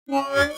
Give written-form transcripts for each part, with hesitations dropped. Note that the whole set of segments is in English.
Hey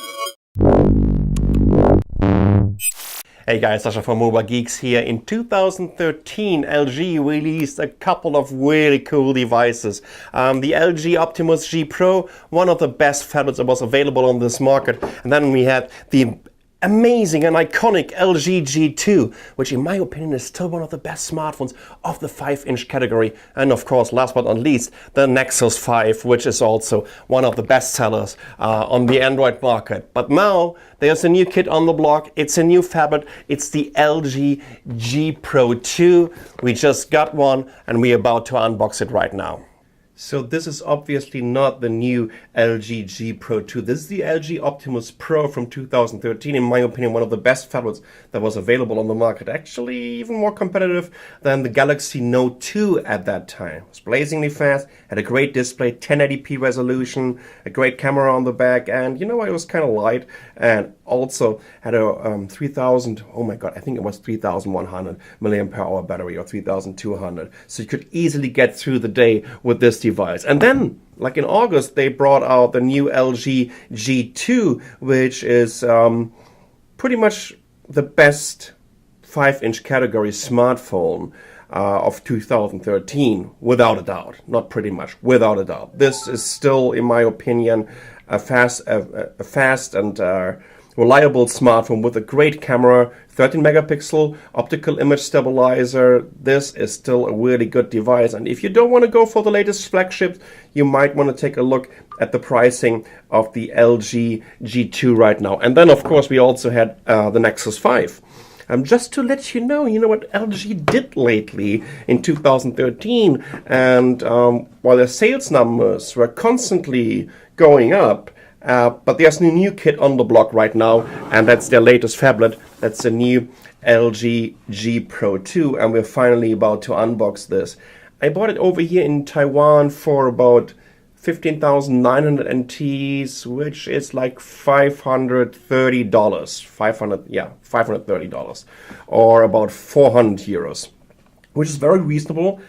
guys, Sasha from Mobile Geeks here. In 2013, LG released a couple of really cool devices. The LG Optimus G Pro, one of the best phablets that was available on this market. And then we had the amazing and iconic LG G2, which in my opinion is still one of the best smartphones of the 5-inch category. And of course, last but not least, the Nexus 5, which is also one of the best sellers on the Android market. But now there's a new kid on the block. It's a new phablet. It's the LG G Pro 2. We just got one and we're about to unbox it right now. So this is obviously not the new LG G Pro 2. This is the LG Optimus Pro from 2013. In my opinion, one of the best phablets that was available on the market. Actually, even more competitive than the Galaxy Note 2 at that time. It was blazingly fast, had a great display, 1080p resolution, a great camera on the back, and you know what, it was kind of light, and also had a 3000, oh my god, I think it was 3100 milliampere hour battery or 3200. So you could easily get through the day with this device. And then, like in August, they brought out the new LG G2, which is pretty much the best 5-inch category smartphone of 2013, without a doubt. Not pretty much, without a doubt. This is still, in my opinion, a fast and reliable smartphone with a great camera, 13 megapixel optical image stabilizer. This is still a really good device, and if you don't want to go for the latest flagship, you might want to take a look at the pricing of the LG G2 right now. And then of course we also had the Nexus 5. Just to let you know what LG did lately in 2013, and while their sales numbers were constantly going up, but there's a new kid on the block right now, and that's their latest phablet. That's the new LG G Pro 2, and we're finally about to unbox this. I bought it over here in Taiwan for about 15,900 NTs, which is like $530. $530, or about 400 euros, which is very reasonable.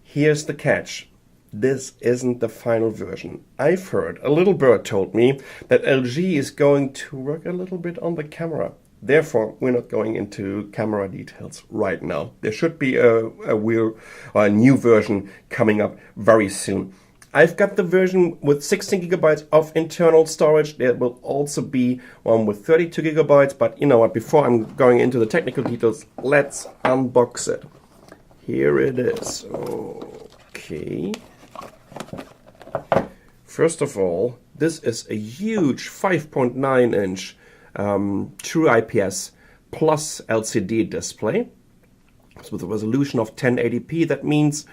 Here's the catch. This isn't the final version. I've heard, a little bird told me, that LG is going to work a little bit on the camera. Therefore, we're not going into camera details right now. There should be a new version coming up very soon. I've got the version with 16 gigabytes of internal storage. There will also be one with 32 gigabytes. But you know what, before I'm going into the technical details, let's unbox it. Here it is. Okay. First of all, this is a huge 5.9-inch True IPS Plus LCD display. So with a resolution of 1080p, that means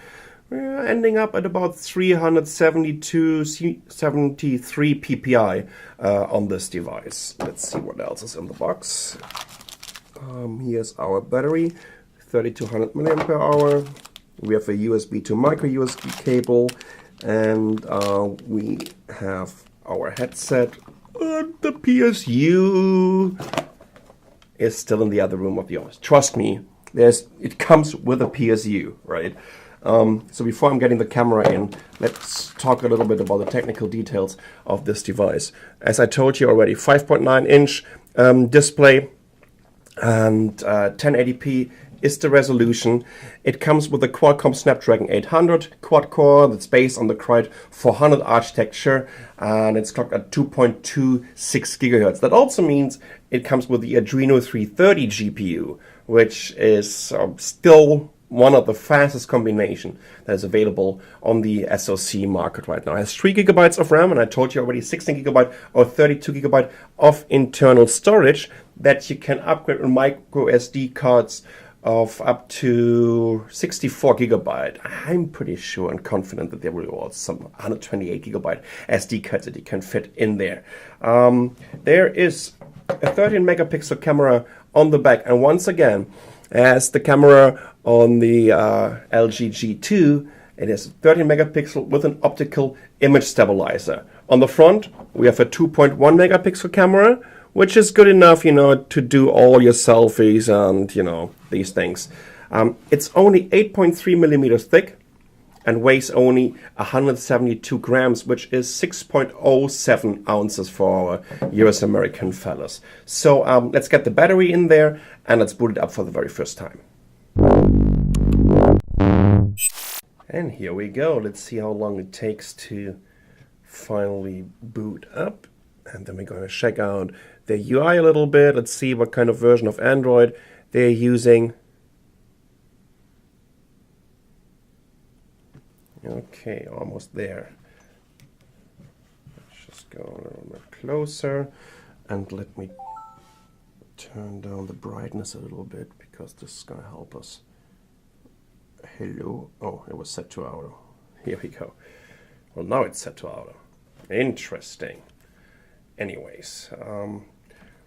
we're ending up at about 373 ppi on this device. Let's see what else is in the box. Here's our battery, 3200 milliampere hour. We have a USB to micro USB cable, and we have our headset. The PSU is still in the other room of the office. Trust me, it comes with a PSU, right? So before I'm getting the camera in, let's talk a little bit about the technical details of this device. As I told you already, 5.9-inch display, and 1080p is the resolution. It comes with a Qualcomm Snapdragon 800 quad-core that's based on the Crite 400 architecture, and it's clocked at 2.26 gigahertz. That also means it comes with the Adreno 330 GPU, which is still one of the fastest combination that is available on the SoC market right now. It has 3 gigabytes of RAM, and I told you already 16 gigabyte or 32 gigabyte of internal storage that you can upgrade with micro SD cards of up to 64 gigabyte. I'm pretty sure and confident that there will be also some 128 gigabyte SD cards that you can fit in there. There is a 13 megapixel camera on the back, and once again, as the camera on the LG G2, it is 13 megapixel with an optical image stabilizer. On the front, we have a 2.1 megapixel camera, which is good enough, to do all your selfies and, these things. It's only 8.3 millimeters thick, and weighs only 172 grams, which is 6.07 ounces for our US American fellas. So let's get the battery in there and let's boot it up for the very first time. And here we go. Let's see how long it takes to finally boot up. And then we're going to check out the UI a little bit. Let's see what kind of version of Android they're using. Okay, almost there. Let's just go a little bit closer and let me turn down the brightness a little bit because this is going to help us. Hello. Oh, it was set to auto. Here we go. Well, now it's set to auto. Interesting. Anyways, well,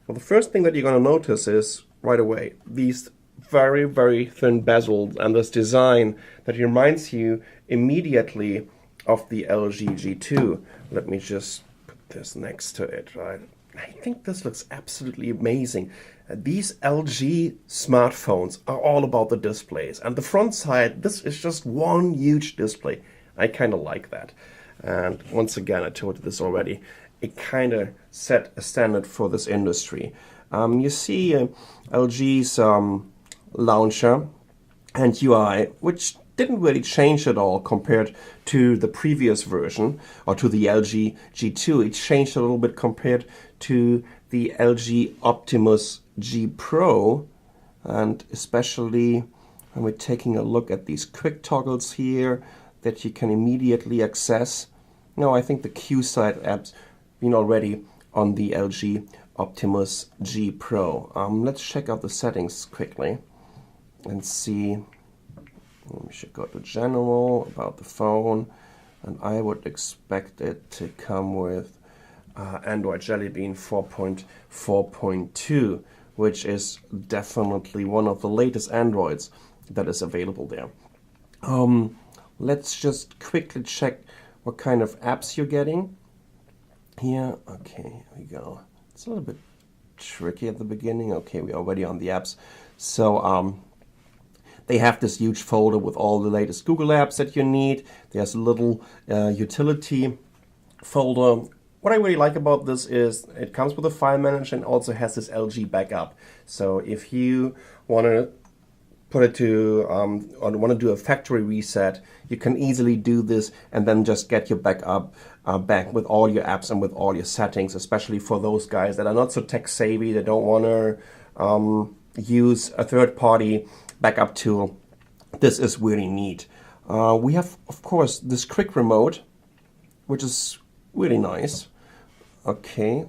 the first thing that you're going to notice is right away these very, very thin bezels and this design that reminds you immediately of the LG G2. Let me just put this next to it, right? I think this looks absolutely amazing. These LG smartphones are all about the displays, and the front side, this is just one huge display. I kind of like that. And once again, I told you this already, it kind of set a standard for this industry. You see LG's launcher and UI, which didn't really change at all compared to the previous version, or to the LG G2. It changed a little bit compared to the LG Optimus G Pro, and especially when we're taking a look at these quick toggles here that you can immediately access. Now, I think the Q-Side app's been already on the LG Optimus G Pro. Let's check out the settings quickly and see. We should go to General, about the phone, and I would expect it to come with Android Jelly Bean 4.4.2, which is definitely one of the latest Androids that is available there. Let's just quickly check what kind of apps you're getting here. Okay, here we go. It's a little bit tricky at the beginning. Okay, we're already on the apps. So they have this huge folder with all the latest Google apps that you need. There's a little utility folder. What I really like about this is it comes with a file manager and also has this LG backup. So if you want to put it to or want to do a factory reset, you can easily do this and then just get your backup back with all your apps and with all your settings, especially for those guys that are not so tech savvy, they don't want to use a third-party backup tool. This is really neat. We have, of course, this quick remote, which is really nice. Okay,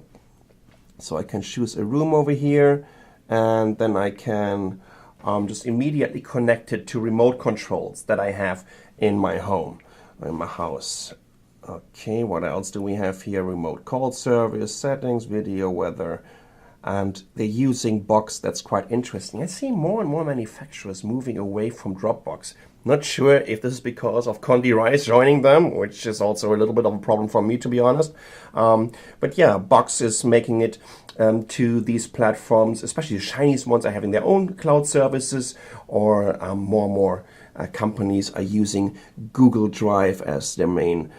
so I can choose a room over here, and then I can just immediately connect it to remote controls that I have in my home, in my house. Okay, what else do we have here? Remote call service, settings, video, weather, and they're using Box. That's quite interesting. I see more and more manufacturers moving away from Dropbox. Not sure if this is because of Condi Rice joining them, which is also a little bit of a problem for me, to be honest. But yeah, Box is making it to these platforms, especially the Chinese ones are having their own cloud services, or more and more companies are using Google Drive as their main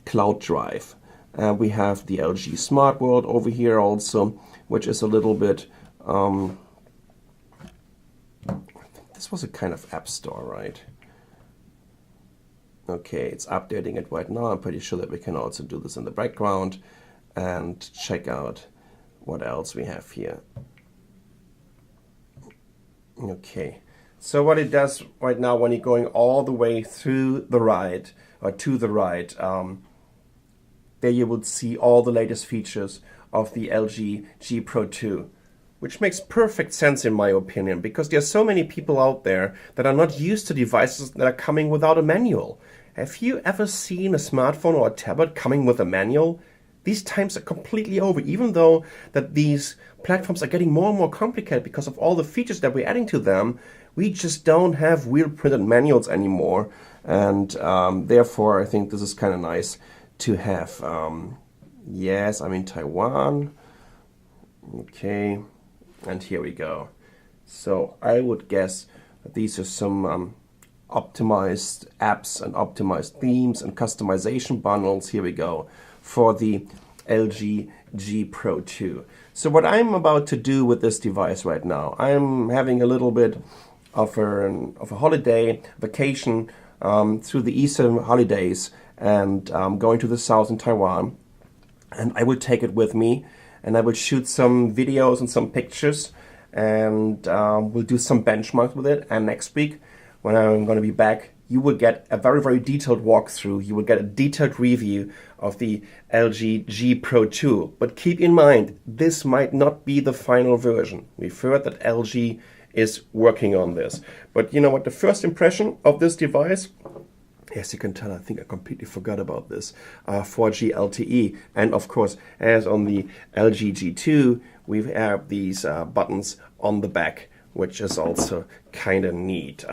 cloud drive. We have the LG Smart World over here also, which is a little bit, I think this was a kind of app store, right? Okay, it's updating it right now. I'm pretty sure that we can also do this in the background and check out what else we have here. Okay, so what it does right now when you're going all the way through the ride, or to the right, there you will see all the latest features of the LG G Pro 2, which makes perfect sense in my opinion, because there are so many people out there that are not used to devices that are coming without a manual. Have you ever seen a smartphone or a tablet coming with a manual? These times are completely over, even though that these platforms are getting more and more complicated because of all the features that we're adding to them. We just don't have real printed manuals anymore, and therefore I think this is kind of nice to have. Yes, I'm in Taiwan. Okay, and here we go. So I would guess that these are some optimized apps and optimized themes and customization bundles. Here we go for the LG G Pro 2. So what I'm about to do with this device right now, I'm having a little bit of a holiday vacation through the Easter holidays, and going to the south in Taiwan. And I will take it with me, and I will shoot some videos and some pictures, and we'll do some benchmarks with it. And next week, when I'm going to be back, you will get a very, very detailed walkthrough. You will get a detailed review of the LG G Pro 2. But keep in mind, this might not be the final version. We've heard that LG is working on this. But you know what? The first impression of this device, as you can tell, I think I completely forgot about this, 4G LTE. And of course, as on the LG G2, we have these buttons on the back, which is also kind of neat.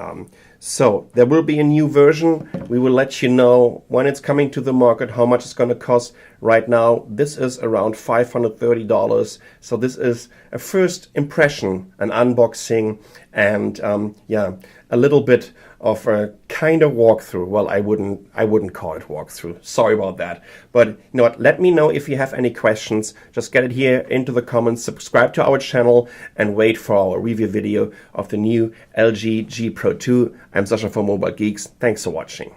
So there will be a new version. We will let you know when it's coming to the market, how much it's going to cost. Right now, this is around $530. So this is a first impression, an unboxing, and yeah, a little bit of a kind of walkthrough. Well, I wouldn't call it walkthrough. Sorry about that. But you know what? Let me know if you have any questions. Just get it here into the comments. Subscribe to our channel and wait for our review video of the new LG G Pro 2. I'm Sascha from Mobile Geeks. Thanks for watching.